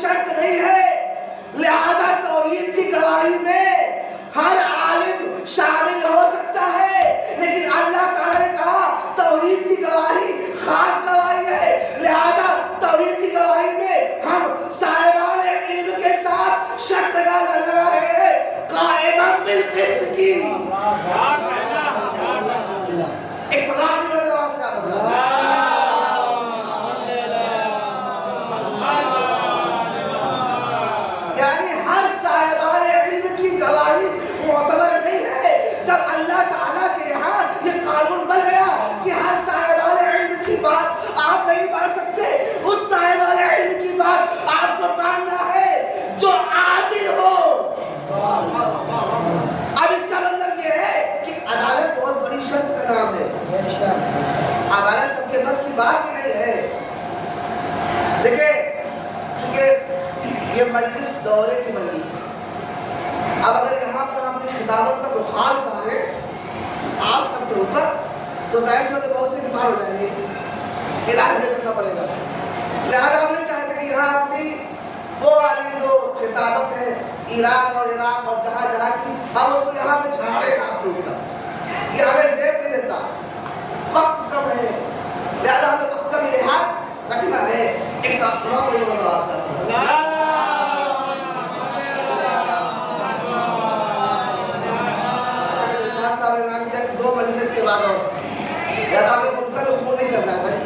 شرط نہیں ہے، لہذا توحید کی گواہی میں ہر عالم شامل ہو سکتا ہے، لیکن اللہ تعالیٰ نے کہا توحید کی گواہی خاص گواہی ہے، لہذا توحید کی گواہی میں ہم صاحبان علم کے ساتھ شرط لگا رہے ہیں قائما بالقسط کی۔ ایک سلام بھی بندہ وہاں سے آپ یعنی ہر صاحبان علم کی گواہی معتبر نہیں ہے۔ جب اللہ تعالیٰ کے یہاں یہ قانون بن گیا کہ ہر صاحبان علم کی بات آپ نہیں مان سکتے، اس صاحبان علم کی بات آپ کو ماننا ہے جو عادل ہو۔ اب اس کا مطلب یہ ہے کہ عدالت بہت بڑی شرط کا نام ہے، عدالت سب کے بس کی بات بھی نہیں ہے۔ دیکھیں چونکہ یہ مجلس دورے کی مجلس ہے، اب اگر یہاں پر ہم نے خطابت کا بخار کہا ہے آپ سب کے اوپر تو ظاہر سی بات ہے بہت سے بیمار ہو جائیں گے، علاج ہمیں کرنا پڑے گا، لہٰذا ہم نہیں چاہتے کہ یہاں اپنی وہ والی جو خطابت ہے ایران اور عراق اور جہاں جہاں کی ہم اس کو یہاں پہ جھاڑے آپ کے اوپر، یہ ہمیں زیب نہیں دیتا، وقت کم ہے، لہٰذا ہمیں وقت کا بھی لحاظ رکھنا ہے۔ ایک ساتھ بہت بڑی بات ہے دو مجلس کے بعد اور یا ہمیں ان کا بھی خون نہیں کرنا ہے، بس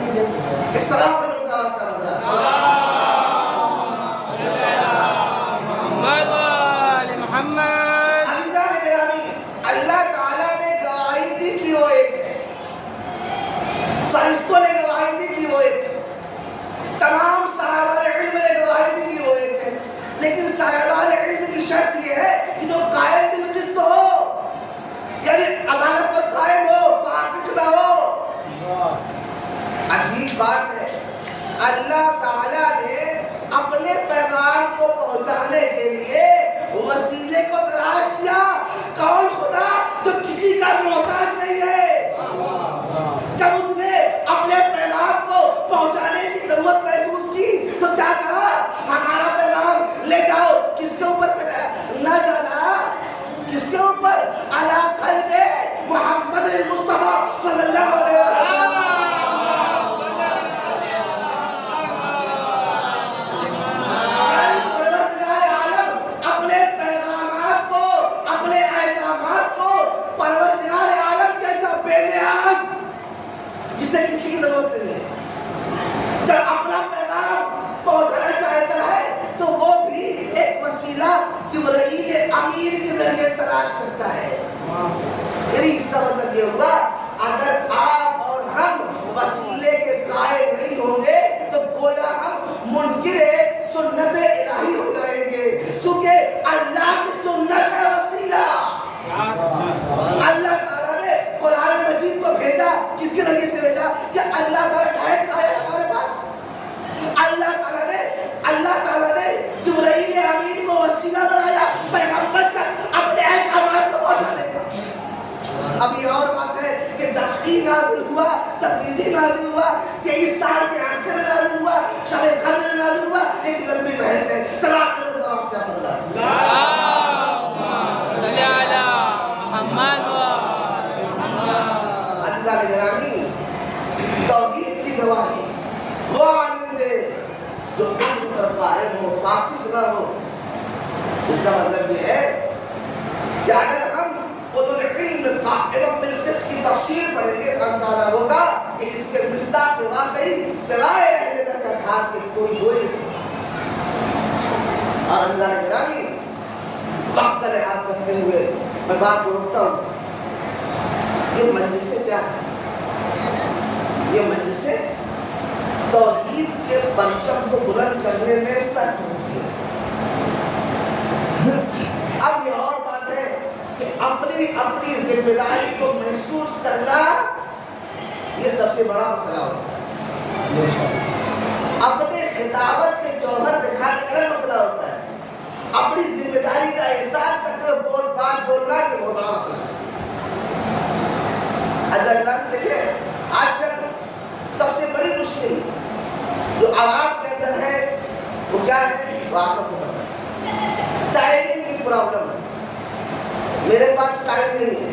ایک سلام پر ان کا واسطہ مدرہ محمد عزیزان گرامی، اللہ تعالیٰ نے گواہی دی کہ وہ ایک ہے، فرشتوں نے گواہی دی کہ وہ ایک ہے، تمام صاحبان علم نے گواہی دی کہ وہ ایک ہے، لیکن صاحبان علم کی شرط یہ ہے کہ جو قائم بالقسط ہو، یعنی عدالت پر قائم ہو، فاسق نہ ہو۔ عجیب بات ہے، اللہ تعالیٰ نے اپنے پیغام کو پہنچانے کے لیے وسیلے کو تلاش کیا، کون خدا جو کسی کا محتاج نہیں ہے۔ جب اس نے اپنے پیغام کو پہنچانے کی ضرورت محسوس کی تو کیا کہا؟ ہمارا پیغام لے جاؤ، کس کے اوپر نزلہ، کس کے اوپر؟ علی قلب محمد المصطفیٰ صلی اللہ علیہ وسلم۔ پروردگار عالم اپنے پیغامات کو، اپنے احکامات کو پروردگار عالم جیسا بے نیاز جسے کسی کی ضرورت نہیں ہے، جب اپنا پیغام پہنچانا چاہتا ہے تو وہ بھی ایک وسیلہ جبرائیل امین کے ذریعے تلاش کرتا ہے۔ یعنی اس کا مطلب یہ ہوا اگر آپ اور ہم وسیلے کے قائل نہیں ہوں گے تو گویا ہم منکر سنت الہی ہو جائیں گے، چونکہ اللہ کی سنت ہے وسیلہ۔ اللہ تعالیٰ نے قرآن مجید کو بھیجا، کس کے ذریعے سے بھیجا؟ کہ اللہ تعالیٰ ڈائریکٹ آیا ہمارے پاس، اللہ تعالیٰ نے جبرائیل امین کو وسیلہ بنایا پیغمبر تک اپنے احکامات کو پہنچانے کا۔ اب یہ اور بات ہے کہ دفعی نازل ہوا، تدریجی نازل ہوا، 23 سال کے عرصے میں نازل ہوا، شب قدر میں نازل ہوا، ایک لمبی بحث ہے۔ سلام کرو تو آپ سے آپ بدلا صلی علی محمد عزیزان گرامی، توحید کی گواہی وہ عالم دے جو علم پر قائم ہو، فاسق نہ ہو۔ اس کا مطلب یہ ہے کہ اگر ہم اولو العلم قائم بالقسط کی تفسیر پڑھیں گے تو اندازہ ہوگا کہ اس کے مصداق واقعی سوائے اہل بیت اطہار کے کوئی ہو نہیں سکتا۔ اور عزیزان گرامی، وقت کا لحاظ کرتے ہوئے میں بات کو روکتا ہوں۔ یہ مجلسیں کیا ہے؟ یہ مجلسیں توحید کے پرچم کو بلند کرنے میں صرف ہوتی ہے۔ اب یہ اور بات ہے کہ اپنی ذمہ داری کو محسوس کرنا یہ سب سے بڑا مسئلہ ہوتا ہے۔ اپنے خطابت کے جوہر دکھانے کا مسئلہ ہوتا ہے، اپنی ذمہ داری کا احساس کرتے ہوئے بات بولنا کہ بہت بڑا مسئلہ ہے۔ اجازت دیکھیں، آج کل سب سے بڑی مشکل جو عوام کے اندر ہے وہ کیا ہے؟ وہ آپ سب کو پتا ہے. ٹائمنگ کی پرابلم ہے. میرے پاس ٹائم نہیں ہے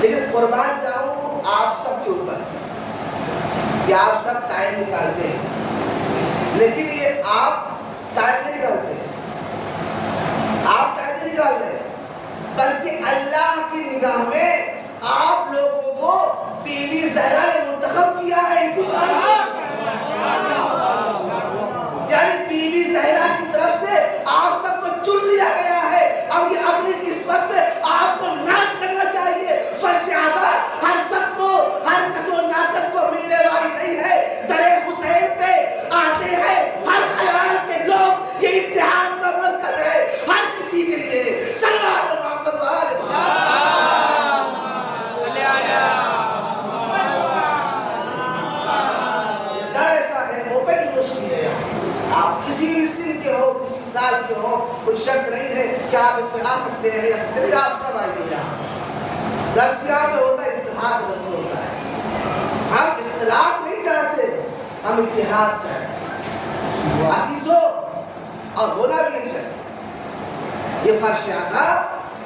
لیکن قربان جاؤں آپ سب کے اوپر کہ آپ سب ٹائم نکالتے ہیں. لیکن یہ آپ ٹائم نہیں نکالتے, آپ ٹائم نہیں نکال رہے, بلکہ اللہ کی نگاہ میں آپ لوگوں کو بی بی زہرا نے منتخب کیا ہے اسی کام. یعنی بی بی زہرا کی طرف سے آپ سب کو چن لیا گیا ہے. اب یہ اپنی قسمت میں آپ کو ناز کرنا چاہیے. فرش اعضا ہر سب کو, ہر کس و ناقص کو ملنے والی نہیں ہے. در حسین پہ آتے ہیں ہر خیال کے لوگ, یہ اتحاد کا مرکز ہے ہر کسی کے لیے. صلوات محمد وآل محمد. آپ کسی بھی سن کے ہو, کسی سال کے ہو, کوئی شرط نہیں ہے کہ آپ اس پہ آ سکتے ہیں, نہیں آ سکتے ہیں. آپ سب آئیے یہاں. درسیاں میں ہوتا ہے اتحاد درس ہوتا ہے. ہم اختلاف نہیں چاہتے, ہم اتحاد چاہتے ہیں عزیزو, اور ہونا بھی نہیں چاہتے. یہ فرش اعضا,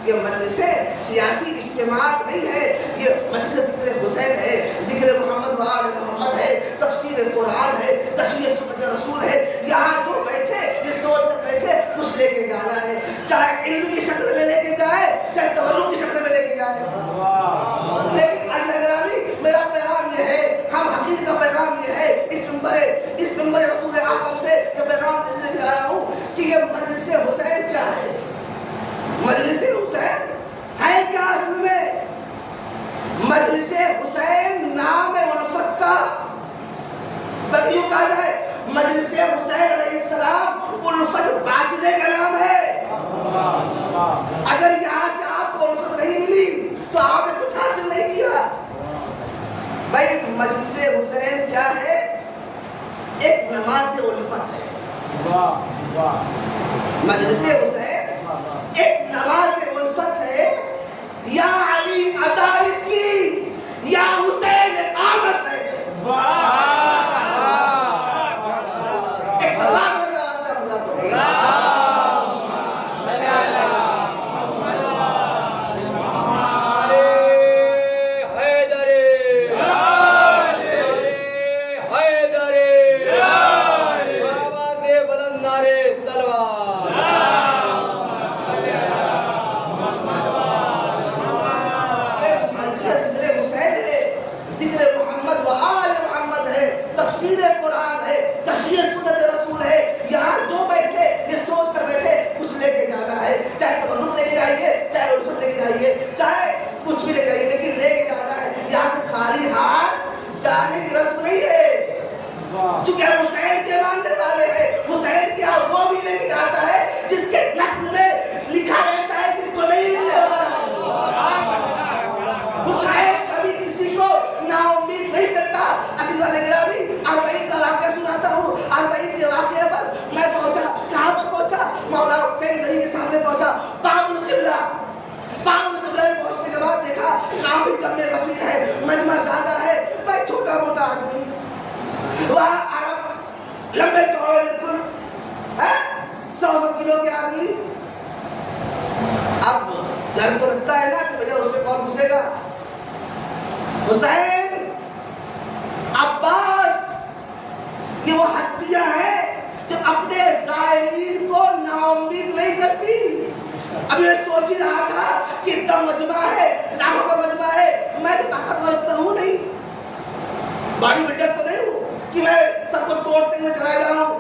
یہ مجلس سیاسی اجتماعات نہیں ہے, یہ مجلس ذکر حسین ہے, ذکر محمد و آل محمد ہے, تفسیر قرآن ہے, تشریح سنت رسول ہے. یہاں جو بیٹھے یہ سوچ کر بیٹھے کچھ لے کے جانا ہے, چاہے علم کی شکل میں لے کے جائے, چاہے تورق کی شکل میں لے کے جائے. لیکن اللہ گرامی میرا پیغام یہ ہے, ہم حقیقت کا پیغام یہ ہے, اس منبر رسول اعظم سے یہ پیغام دینے جا رہا ہوں کہ یہ مجلس حسین کیا ہے. مجلس حسین ہے کیا اصل میں؟ مجلس حسین نام الفت کا, بلکہ یوں کہا جائے مجلس حسین علیہ السلام الفت بانٹنے کا نام ہے. اگر یہاں سے آپ کو الفت نہیں ملی تو آپ نے کچھ حاصل نہیں کیا. بھائی مجلس حسین کیا ہے؟ ایک نماز الفت ہے. مجلس حسین ایک نماز الفت ہے. یا علی ادا اس کی, یا حسین اقامت ہے. ایک سلام میرے آواز سے مجھا پڑھا. چاہے کچھ بھی لے جائیے, لیکن لے کے جانا ہے. یہاں سے خالی ہاتھ جانے کی رسم نہیں ہے, چونکہ ہم حسین کے ماننے والے ہیں. حسین کیا وہ بھی لے کے جاتا ہے جس کے نسل میں لکھا رہتا ہے جس کو نہیں ملنے والا. حسین کبھی کسی کو نا امید نہیں کرتا. عزیزان گرامی, 40 کا واقعہ سناتا ہوں. 40 کے واقعے پر میں پہنچا. کہاں پر پہنچا؟ مولا حسین زری کے سامنے پہنچا. باب القبلہ پہنچنے کے بعد دیکھا کافی جمع غفیر ہے, مجمع زیادہ ہے. میں چھوٹا موٹا آدمی, وہاں عرب لمبے چوڑے بالکل 100 کلو کے آدمی. اب ڈر تو لگتا ہے نا کہ بھیا اس میں کون گھسے گا. حسین, عباس, یہ وہ ہستیاں ہیں جو اپنے زائرین کو نا امید نہیں کرتی. ابھی میں سوچ ہی رہا تھا کہ اتنا مجمع ہے, لاکھوں کا مجمع ہے, میں تو طاقتور اتنا ہوں نہیں, باڈی بلڈر تو نہیں ہوں کہ میں سب کو توڑتے ہوئے چلا جاؤں.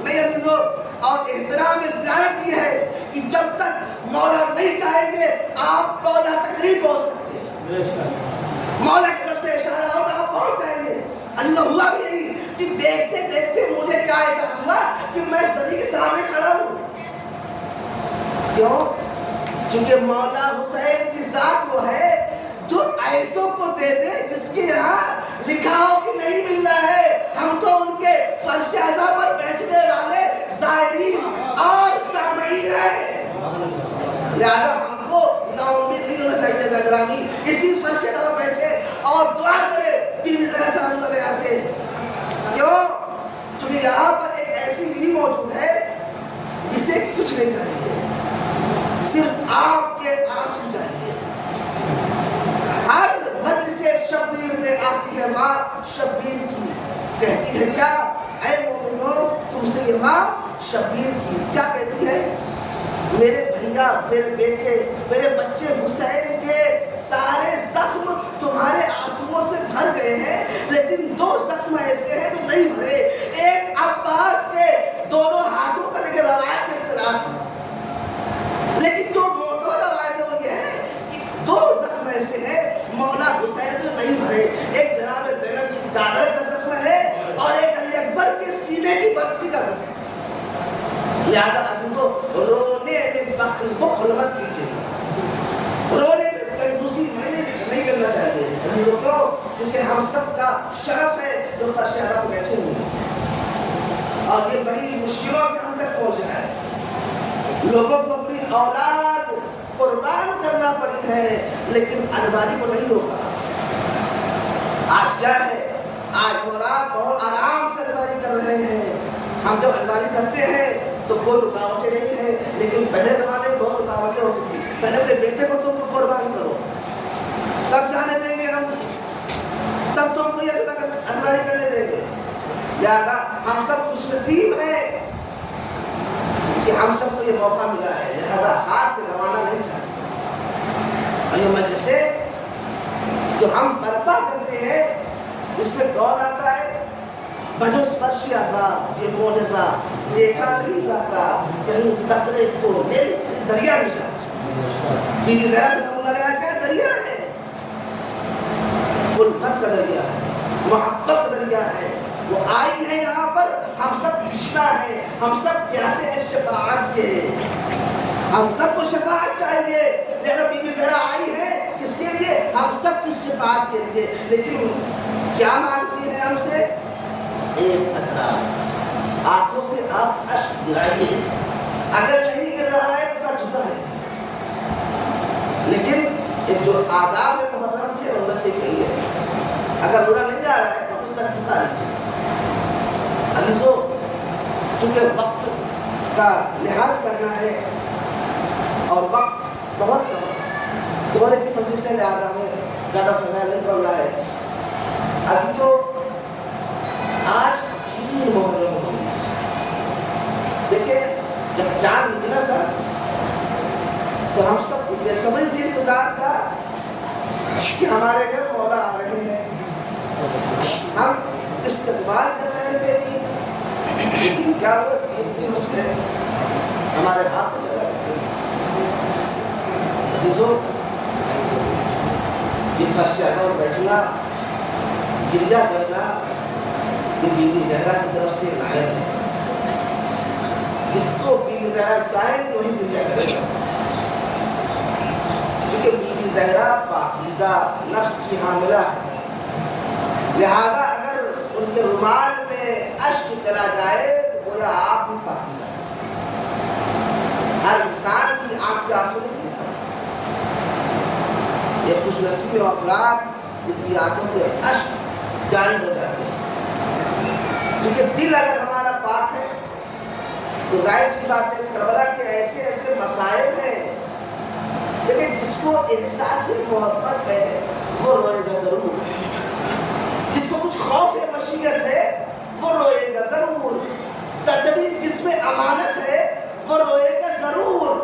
نہیں عزیزو, اور احترام زیارت یہ ہے کہ جب تک مولا نہیں چاہیں گے آپ مولا تک نہیں پہنچ سکتے. مولا کی طرف سے اشارہ ہوگا آپ پہنچ جائیں گے. عزیزو ہوا بھی یہی کہ دیکھتے دیکھتے مجھے کیا احساس ہوا کہ میں زمین کے سامنے کھڑا ہوں. کیوں؟ چونکہ مولا حسین کی ذات وہ ہے جو ایسوں کو دے دے جس کے یہاں لکھا ہو کہ نہیں مل رہا ہے. ہم تو ان کے فرش اعضا پر بیٹھنے والے زائرین اور سامعین ہیں, لہذا ہم کو نا امید نہیں ہونا چاہیے. گرامی اسی فرش اعضا پر بیٹھے اور دعا کرے بی بی زہرا صاحب اللہ سے. کیوں؟ چونکہ یہاں پر ایک ایسی بیوی موجود ہے فاطمہ شبیر کی کیا کہتی ہے؟ میرے بھیا، میرے بیٹے، میرے بچے حسین کے سارے زخم تمہارے آنسوؤں سے بھر گئے ہیں، لیکن 2 زخم ایسے ہیں جو نہیں بھرے۔ ایک عباس کے دونوں ہاتھوں کا دیکھیں روایت میں اختلاف ہے، لیکن جو معتبر روایت ہے وہ یہ ہے کہ 2 زخم ایسے ہیں مولا حسین جو نہیں بھرے۔ ایک جناب زینب کی چادر کا زخم ہے اور ایک علی اکبر کے سینے کی برچھی کا زخم ہے۔ لہذا عزیزو رونے میں بخل مت کیجیے، رونے میں کنجوسی نہیں کرنا چاہیے عزیزو، کیوں؟ کیونکہ ہم سب کا شرف ہے جو فرش ادا کو بیٹھے ہوئے ہیں اور یہ بڑی مشکلوں سے ہم تک پہنچا ہے۔ لوگوں کو اپنی اولاد قربان کرنا پڑی ہے لیکن عدوانی کو نہیں روکا۔ آج کیا ہے؟ آج ہمارا بہت آرام سے عدوانی کر رہے ہیں۔ ہم جب عدوانی کرتے ہیں تو کوئی رکاوٹیں نہیں ہیں، لیکن پہلے زمانے میں بہت رکاوٹیں ہوتی تھی۔ پہلے اپنے بیٹے کو تم کو قربان کرو، تب جانے دیں گے ہم، تب تم کو یہ عدوانی کرنے دیں گے۔ لہذا ہم سب خوش نصیب ہیں کہ ہم سب کو یہ موقع ملا ہے، لہذا ہاتھ سے گوانا نہیں چاہیے۔ یہ مجلسے جو ہم برپا کرتے ہیں اس میں کون آتا ہے؟ بجز فرش آزاد یہ معجزہ دیکھا نہیں جاتا، کہیں قطرے کو لے دریا نہیں جاتا۔ بی بی زہرا سے نمونہ لگا کیا دریا ہے، الفت کا دریا ہے، محبت کا دریا ہے۔ وہ آئی ہے یہاں پر، ہم سب تشنا ہیں، ہم سب پیاسے ہیں شفاعت کے، ہم سب کو شفاعت چاہیے۔ لہذا بی بی زہرا آئی ہے کس کے لیے؟ ہم سب کی شفاعت کے لیے۔ لیکن کیا مانگتی ہے ہم سے؟ ایک قطرہ، آنکھوں سے آپ اشک گرائیے، اگر نہیں گر رہا ہے تو سر جھکا ہے، لیکن ایک جو آداب ہے محرم کے ان میں سے کئی ہے، اگر رونا نہیں جا رہا ہے تو سر جھکا لیجیے۔ عزیزو چونکہ وقت کا لحاظ کرنا ہے اور وقت بہت کم ہے، تمہارے بھی مجلس سے لہٰذا ہمیں زیادہ فضائل نہیں پڑ رہا ہے۔ عزیزو آج 3 محرم ہو گئی۔ دیکھیں جب چاند نکلا تھا تو ہم سب کو بے صبری سے انتظار تھا کہ ہمارے گھر مولا آ رہے ہیں، ہم استقبال کر رہے تھے کہ لیکن کیا ہوا 3 دنوں سے ہمارے ہاتھ میں چلا گیا۔ یہ فرش ادا بیٹھنا، گرجا کرنا یہ بی بی زہرا کی طرف سے عنایت ہے۔ جس کو بی بی زہرا چاہیں گے وہی گرجا کرے گا، کیونکہ بی بی زہرا پاکیزہ نفس کی حاملہ ہے، لہذا اگر ان کے رومال میں اشک چلا جائے تو گویا آپ بھی پاکیزہ ہے۔ ہر انسان کی آنکھ سے آنسو نہیں گرتا، یہ خوش نصیب افراد جن کی آنکھوں سے اشک جاری ہو جاتے ہیں، کیونکہ دل اگر ہمارا پاک ہے تو ظاہر سی بات ہے کربلا کے ایسے ایسے مصائب ہیں، لیکن جس کو احساس محبت ہے وہ روئے گا ضرور، جس کو کچھ خوف مشیت ہے وہ روئے گا ضرور، تدبیر جس میں امانت ہے وہ روئے گا ضرور۔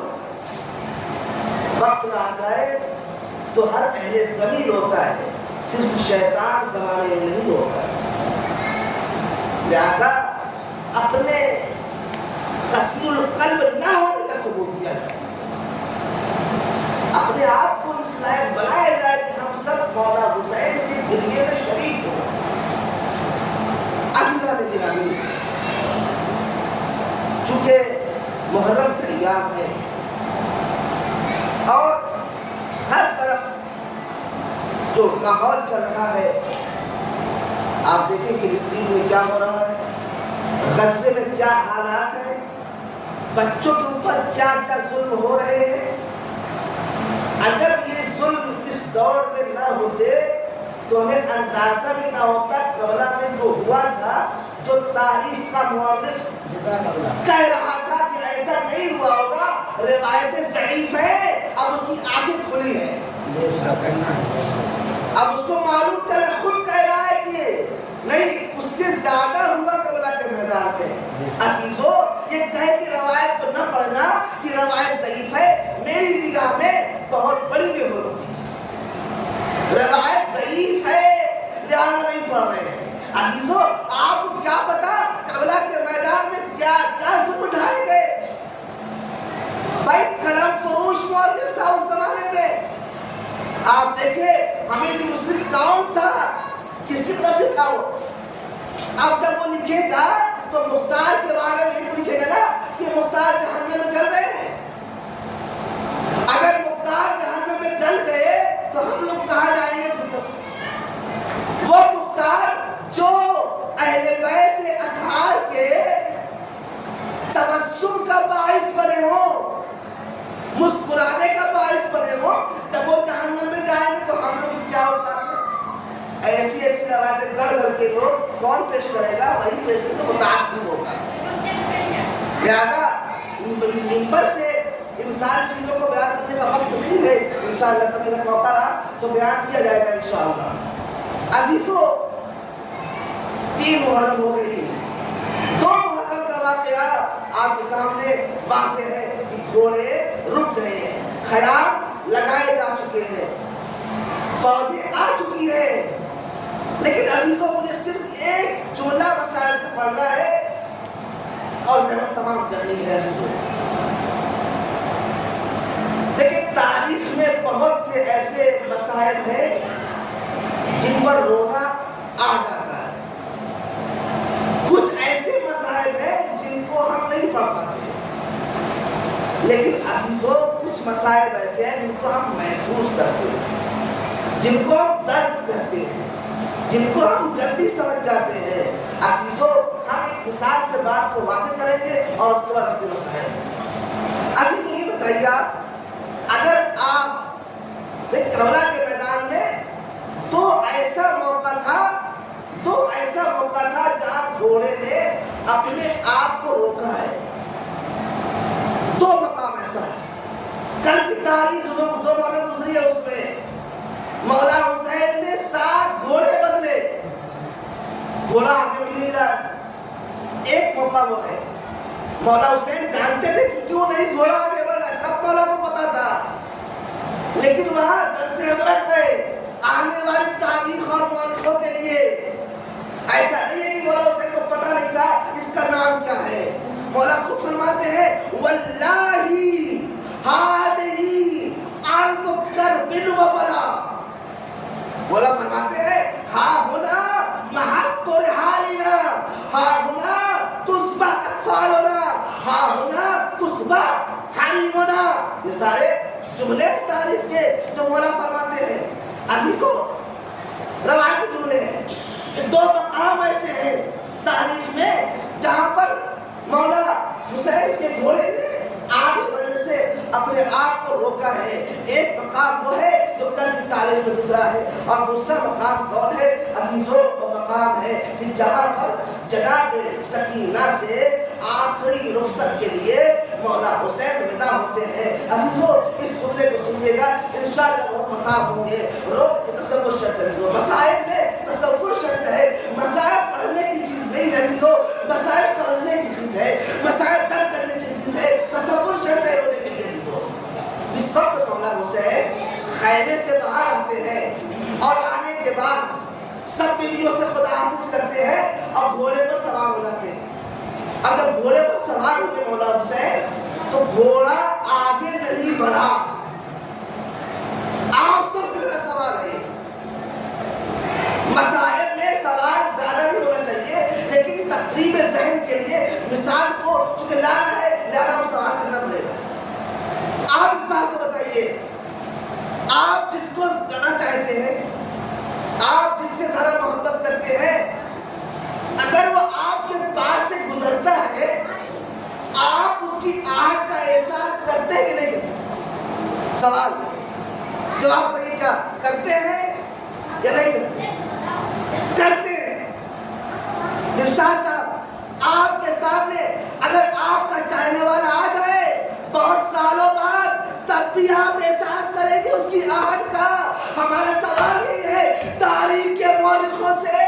وقت نہ آ جائے تو ہر اہل ضمیر ہوتا ہے، صرف شیطان زمانے میں نہیں ہوتا ہے۔ لہذا اپنے قسی القلب نہ ہونے کا ثبوت دیا جائے، اپنے آپ کو اس لائق بنایا جائے کہ ہم سب مولا حسین کے گریے میں شریک ہوں۔ عزیزان گرامی، چونکہ محرم کے ایام ہے اور ہر طرف جو ماحول چل رہا ہے، آپ دیکھیں فلسطین میں کیا ہو رہا ہے، غزے میں کیا حالات ہیں، بچوں کے اوپر کیا کیا ظلم ہو رہے ہیں۔ اگر یہ ظلم اس دور میں نہ ہوتے تو ہمیں اندازہ بھی نہ ہوتا کربلا میں جو ہوا تھا، جو تاریخ کا مورخ کہہ رہا تھا کہ ایسا نہیں ہوا ہوگا، روایتیں ضعیف ہیں، اب اس کی آنکھیں کھلی ہیں، اب اس کو معلوم چلا، خود کہہ رہا ہے کہ نہیں اس سے زیادہ ہوا کربلا کے میدان میں۔ عزیزو لہذا منبر سے ان ساری چیزوں کو بیان کرنے کا وقت نہیں ہے، انشاءاللہ کبھی اگر موقع رہا تو بیان کیا جائے گا انشاءاللہ۔ عزیزو، 3 محرم ہو گئی، 2 محرم کا واقعہ آپ کے سامنے واضح ہے کہ گھوڑے رک گئے ہیں، خیام لگائے جا چکے ہیں، فوجیں آ چکی ہیں، لیکن عزیزو مجھے صرف ایک جملہ مسائل کو پڑھنا ہے اور زحمت تمام کرنی ہے۔ عزیزو دیکھیں، تاریخ میں بہت سے ایسے مسائل ہیں جن پر رونا آ جاتا ہے، کچھ ایسے مسائل ہیں جن کو ہم نہیں پڑھ پاتے، لیکن عزیزو کچھ مسائل ایسے ہیں جن کو ہم محسوس کرتے ہیں، جن کو ہم درک کرتے ہیں، جن کو ہم جلدی سمجھ جاتے ہیں۔ عزیزو ہم ایک مثال سے بات کو واضح کریں گے اور اس کے بعد اپنے مسائل۔ عزیزو یہ بتائیے، اگر آپ کربلا کے میدان میں تو ایسا موقع تھا جہاں گھوڑے نے اپنے آپ کو روکا ہے، 2 مقام ایسا ہے، کل کی تاریخ 2 محرم گزری ہے، اس میں مولا حسین نے 7 گھوڑے بدلے، گھوڑا آگے بھی نہیں رہا۔ ایک موقع وہ ہے، مولا حسین جانتے تھے کہ کیوں نہیں گھوڑا آگے بڑھ رہا ہے، سب مولا کو پتا تھا، لیکن وہاں درس عبرت ہے آنے والی تاریخ اور مورخوں کے لیے۔ ایسا نہیں ہے کہ مولا حسین کو پتا نہیں تھا اس کا نام کیا ہے۔ مولا خود فرماتے ہیں واللہ ہذہ ارض کرب و بلا، مولا فرماتے ہیں ہاں ہونا محط رحالنا، ہاں ہونا تصبح اطفالنا، ہاں ہونا تصبح حریمنا۔ یہ سارے جملے تاریخ کے جو مولا فرماتے ہیں۔ عزیزو روایتی جملے ہیں، 2 مقام ایسے ہیں تاریخ میں جہاں پر مولا حسین کے گھوڑے نے آگے بڑھنے سے اپنے آپ کو روکا ہے۔ ایک مقام وہ ہے جو کل کی تاریخ میں گزرا ہے، اور دوسرا مقام کون ہے عزیزو؟ وہ مقام ہے کہ جہاں پر جناب سکینہ سے آخری رخصت کے لیے مولا حسین ودا ہوتے ہیں۔ عزیزو اس جملے کو سنیے گا، انشاءاللہ بہت مصاف ہوں گے۔ روز سے تصور شرط ہے عزیزو، مسائل میں تصور شرط ہے، مسائل پڑھنے کی چیز نہیں ہے عزیزو، مسائل سمجھنے کی چیز ہے، مسائل درک کرنے کی چیز ہے، تصور شرط ہے رونے کے لیے عزیزو۔ جس وقت مولا حسین خیمے سے باہر آتے ہیں اور آنے کے بعد سب بیویوں سے خدا حافظ کرتے ہیں اور گھوڑے پر سوار ہو جاتے ہیں۔ اب جب گھوڑے پر سوار ہوئے مولا حسین تو گھوڑا آگے نہیں بڑھا۔ آپ سب سے میرا سوال ہے، مسائل میں سوال زیادہ نہیں ہونا چاہیے، لیکن تقریب ذہن کے لیے مثال کو چونکہ لانا ہے لہذا ہم سوال کرنا پڑے گا۔ آپ مثال کو بتائیے، آپ جس کو جانا چاہتے ہیں، آپ جس سے ذرا محبت کرتے ہیں، اگر وہ آپ کے پاس سے گزرتا ہے آپ اس کی آہٹ کا احساس کرتے ہیں کہ نہیں کرتے؟ سوال جواب بتائیے، کیا کرتے ہیں یا نہیں کرتے؟ کرتے ہیں۔ دلشاد صاحب آپ کے سامنے اگر آپ کا چاہنے والا آ جائے بہت سالوں بعد تب بھی آپ احساس کریں گے اس کی آہٹ کا۔ ہمارا سوال یہی ہے تاریخ کے مورخوں سے،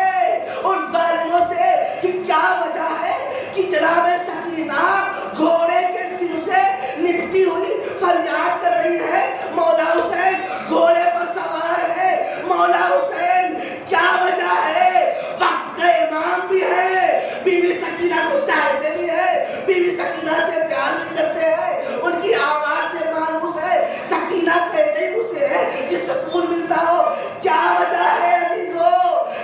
ان ظالموں سے، کہ کیا وجہ ہے کہ جناب سکینہ گھوڑے کے سر سے لپٹی ہوئی فریاد کر رہی ہے، مولا حسین گھوڑے پر سوار ہے، مولا حسین کیا وجہ ہے؟ وقت کا امام بھی ہے، بی بی سکینہ کو چاہتے بھی ہے، بی بی سکینہ سے پیار بھی کرتے ہیں، ان کی آواز سے مانوس ہے، سکینہ کہتے ہی اسے ہے کہ سکون ملتا ہو۔ کیا وجہ ہے عزیزو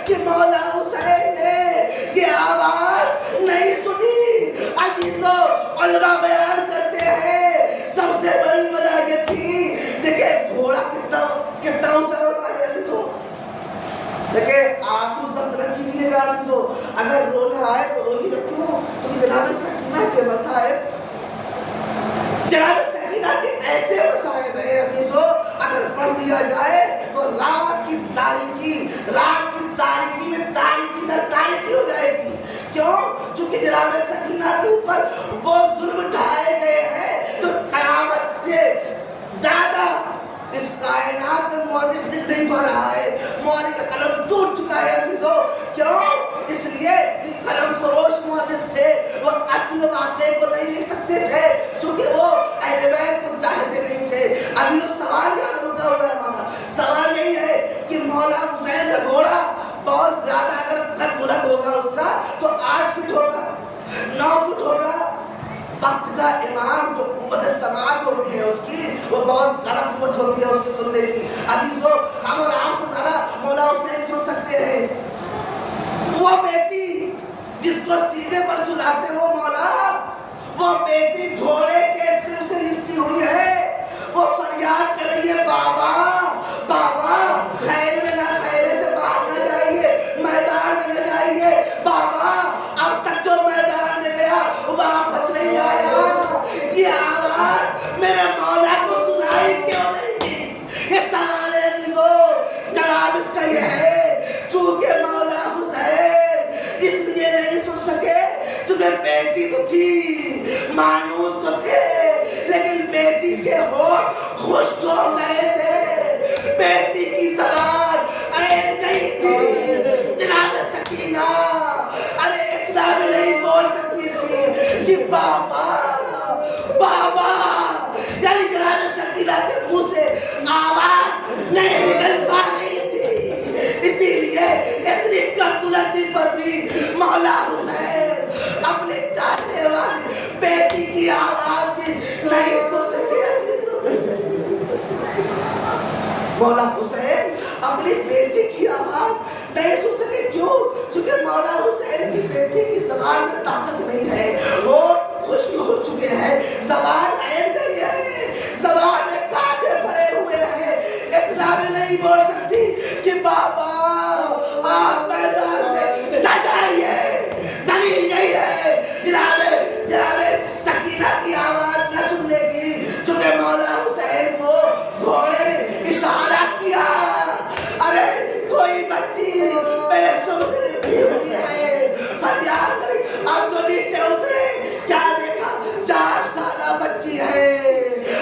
کہ مولا حسین نے یہ آواز نہیں سنی؟ عزیزو علماء بیان کرتے ہیں سب سے بڑی وجہ یہ تھی، دیکھیں گھوڑا کتنا اونچا ہوتا ہے عزیزو، دیکھیں آنسو ضبط نہ کیجیے گا عزیزو، اگر رونا آئے تو روئیے گا کیوں؟ کیونکہ جناب سکینہ کے مسائل، جناب سکینہ کے ایسے مسائل رہے عزیزو، اگر پڑھ دیا جائے تو رات کی تاریکی میں تاریکی در تاریکی ہو جائے گی۔ کیوں؟ چونکہ جناب سکینہ کے اوپر وہ ظلم واقعے کو نہیں لکھ سکتے تھے چونکہ وہ اہل بیت کو چاہتے نہیں تھے. عزیزو سوال یاد رکھا ہوگا ہمارا. سوال یہی ہے کہ مولا حسین کا گھوڑا بہت زیادہ اگر قد بلند ہوگا اس کا تو 8 فٹ ہوگا 9 فٹ ہوگا. وقت کا امام جو قوت سماعت ہوتی ہے اس کی وہ بہت زیادہ قوت ہوتی ہے اس کی سننے کی. عزیزو ہم اور آپ سے زیادہ مولا حسین سن سکتے ہیں. وہ بیٹی جس کو سینے پر سلاتے ہو مولا, وہ بیٹی گھوڑے کے سر سے لپٹی ہوئی ہے. وہ فریاد کر رہی ہے بابا بابا خیر میں نہ خیمے سے باہر نہ جائیے, میدان میں نہ جائیے بابا. اب تک جو میدان میں گیا واپس نہیں آیا. یہ آواز میرے مولا کو سنائی کیوں نہیں دی؟ یہ سوال ہے عزیزو. جواب اس کا یہ ہے چونکہ مولا حسین اس لیے نہیں سن سکے چونکہ بیٹی تو تھی, مانوس تو تھے, لیکن بیٹی کے ہونٹ خشک ہو گئے تھے, بیٹی کی زبان اینڈ گئی تھی. جناب سکینہ ارے اتنا بھی نہیں بول سکتی تھی کہ بابا بابا, یعنی جناب سکینہ کے منہ سے آواز نہیں نکل پا رہی تھی. اسی لیے اتنی کم بلندی پر بھی مولا حسین اپنے چاہنے والی بیٹی کی آواز بھی نہیں سن سکے. مولا حسین اپنی بیٹی کی آواز نہیں سن سکے. کیوں؟ چونکہ مولا حسین کی بیٹی کی زبان میں طاقت نہیں ہے, وہ خشک ہو چکے ہیں, زبان اینڈ گئی ہے, زبان میں کانٹے پڑے ہوئے ہیں. اتنا بھی نہیں بول سکتی کہ بابا آپ میدان میں نہ جائیے. دلیل یہی ہے جناب سکینہ کی آواز نہ سننے کی چونکہ مولا حسین کو گھوڑے نے اشارہ کیا. ارے کوئی بچی میرے سر سے لپٹی ہوئی ہے, فریاد کرے. اب جو نیچے اترے کیا دیکھا 4 سالہ بچی ہے.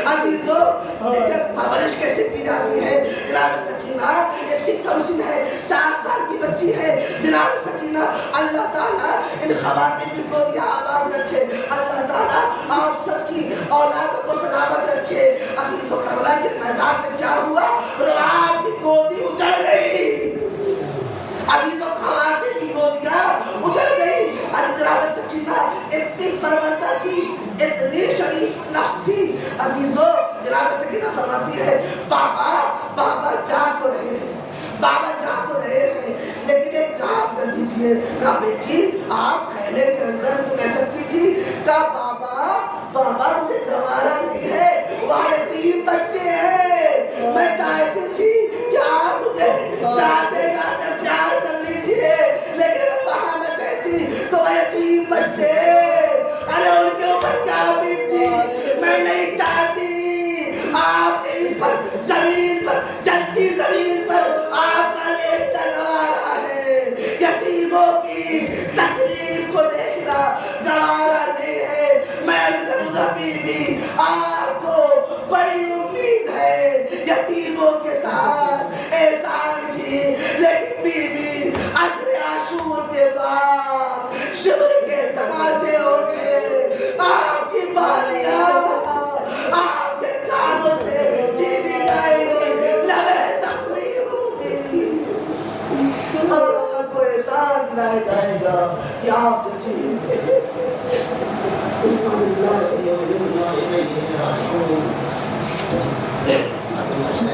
عزیزو دیکھیں پرورش کیسے کی جاتی ہے. جناب سکینہ اتنی کم سن ہے, 4 سال کی بچی ہے. جناب سکینہ اللہ تعالیٰ ان خواتین کی گودیاں آباد رکھے, اللہ تعالیٰ آپ سب کی اولادوں کو سلامت رکھے. عزیزو کربلا کے میدان میں کیا ہوا؟ رواب کی گودی اجڑ گئی. عزیزو خواتین کی گودیاں اجڑ گئی. عزیز جناب سکینہ اتنی پروردہ تھی, اتنی شریف نفس تھی. عزیزو جناب سکینہ فرماتی ہے بابا بابا جا تو رہے ہیں, بابا جا تو رہے ہیں, لیکن ایک کام کر دیجئے. کہا بیٹی آپ خیمے کے اندر بھی تو کہہ سکتی تھی. کہا بابا بابا مجھے گوارا نہیں ہے, وہاں 3 بچے ہیں. میں چاہتی تھی کہ آپ مجھے جاتے جاتے پیار کر لیجئے, لیکن اگر وہاں میں کہتی تو وہ 3 بچے, ارے ان کے اوپر کیا امید تھی. میں نہیں چاہتی آپ اس پر زمین پر چلتی زمین پر آپ کا لیٹا گوارا ہے. یتیموں کی تکلیف کو دیکھنا گوارا نہیں ہے. میں عرض کروں گا بی بی آپ کو بڑی امید ہے یتیموں کے ساتھ احسان جی, لیکن بی بی عصر عاشور کے بعد شبر کے تماچے ہو گئے. آپ کی بالیاں آپ کے کانوں سے چھینی جائیں گی, لبیں زخمی ہوں گی, اور آپ کو احسان دلایا جائے گا کہ آپ کو